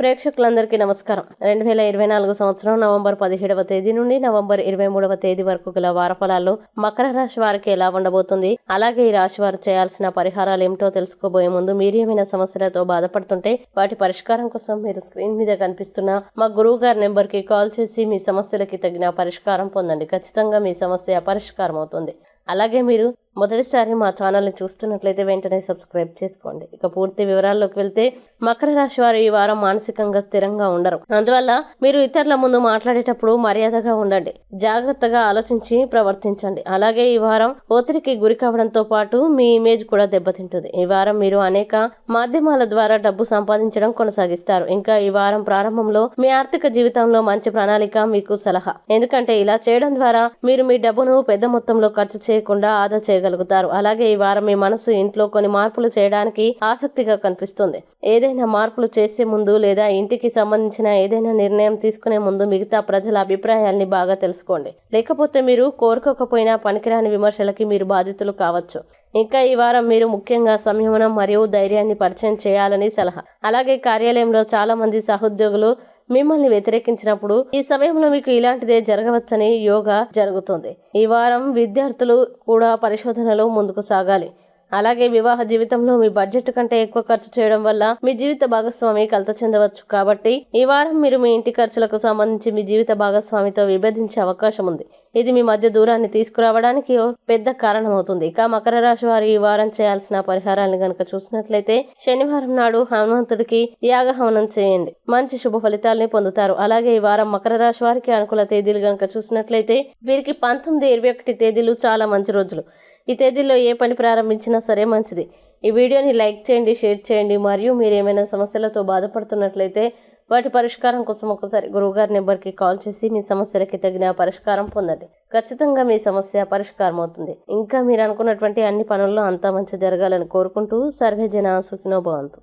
ప్రేక్షకులందరికీ నమస్కారం. 2024 సంవత్సరం నవంబర్ 17వ తేదీ నుండి నవంబర్ 23వ తేదీ వరకు గల వారఫలాల్లో మకర రాశి వారికి ఎలా ఉండబోతుంది, అలాగే ఈ రాశి వారు చేయాల్సిన పరిహారాలు ఏమిటో తెలుసుకోబోయే ముందు మీరు ఏమైనా సమస్యలతో బాధపడుతుంటే వాటి పరిష్కారం కోసం మీరు స్క్రీన్ మీద కనిపిస్తున్న మా గురువు గారి నెంబర్ కి కాల్ చేసి మీ సమస్యలకి తగిన పరిష్కారం పొందండి. ఖచ్చితంగా మీ సమస్య పరిష్కారం అవుతుంది. అలాగే మీరు మొదటిసారి మా ఛానల్ని చూస్తున్నట్లయితే వెంటనే సబ్స్క్రైబ్ చేసుకోండి. ఇక పూర్తి వివరాల్లోకి వెళ్తే మకర రాశి వారు ఈ వారం మానసికంగా స్థిరంగా ఉండరు. అందువల్ల మీరు ఇతరుల ముందు మాట్లాడేటప్పుడు మర్యాదగా ఉండండి, జాగ్రత్తగా ఆలోచించి ప్రవర్తించండి. అలాగే ఈ వారం ఒత్తిడికి గురి కావడంతో పాటు మీ ఇమేజ్ కూడా దెబ్బతింటుంది. ఈ వారం మీరు అనేక మాధ్యమాల ద్వారా డబ్బు సంపాదించడం కొనసాగిస్తారు. ఇంకా ఈ వారం ప్రారంభంలో మీ ఆర్థిక జీవితంలో మంచి ప్రణాళిక మీకు సలహా, ఎందుకంటే ఇలా చేయడం ద్వారా మీరు మీ డబ్బును పెద్ద మొత్తంలో ఖర్చు చేయకుండా ఆదా చేయగలుగుతారు. అలాగే ఈ వారం మీ మనసు ఇంట్లో కొన్ని మార్పులు చేయడానికి ఆసక్తిగా కనిపిస్తుంది. ఏదైనా మార్పులు చేసే ముందు లేదా ఇంటికి సంబంధించిన ఏదైనా నిర్ణయం తీసుకునే ముందు మిగతా ప్రజల అభిప్రాయాల్ని బాగా తెలుసుకోండి. లేకపోతే మీరు కోరుకోకపోయినా పనికిరాని విమర్శలకి మీరు బాధితులు కావచ్చు. ఇంకా ఈ వారం మీరు ముఖ్యంగా సంయమనం మరియు ధైర్యాన్ని పరిచయం చేయాలని సలహా. అలాగే కార్యాలయంలో చాలా మంది సహోద్యోగులు మిమ్మల్ని వ్యతిరేకించినప్పుడు ఈ సమయంలో మీకు ఇలాంటిదే జరగవచ్చని యోగా జరుగుతుంది. ఈ వారం విద్యార్థులు కూడా పరిశోధనలో ముందుకు సాగాలి. అలాగే వివాహ జీవితంలో మీ బడ్జెట్ కంటే ఎక్కువ ఖర్చు చేయడం వల్ల మీ జీవిత భాగస్వామి కలత చెందవచ్చు. కాబట్టి ఈ వారం మీరు మీ ఇంటి ఖర్చులకు సంబంధించి మీ జీవిత భాగస్వామితో విభేదించే అవకాశం ఉంది. ఇది మీ మధ్య దూరాన్ని తీసుకురావడానికి పెద్ద కారణమవుతుంది. ఇక మకర రాశి వారు ఈ వారం చేయాల్సిన పరిహారాలను గనక చూసినట్లయితే శనివారం నాడు హనుమంతుడికి యాగహవనం చేయండి, మంచి శుభ ఫలితాలని పొందుతారు. అలాగే ఈ వారం మకర రాశి వారికి అనుకూల తేదీలు గనక చూసినట్లయితే వీరికి 19, 21 తేదీలు చాలా మంచి రోజులు. ఈ తేదీల్లో ఏ పని ప్రారంభించినా సరే మంచిది. ఈ వీడియోని లైక్ చేయండి, షేర్ చేయండి. మరియు మీరు ఏమైనా సమస్యలతో బాధపడుతున్నట్లయితే వాటి పరిష్కారం కోసం ఒకసారి గురువుగారి నెంబర్కి కాల్ చేసి మీ సమస్యలకి తగిన పరిష్కారం పొందండి. ఖచ్చితంగా మీ సమస్య పరిష్కారం అవుతుంది. ఇంకా మీరు అనుకున్నటువంటి అన్ని పనుల్లో అంతా మంచి జరగాలని కోరుకుంటూ సర్వే జన సుఖినో భవంతు.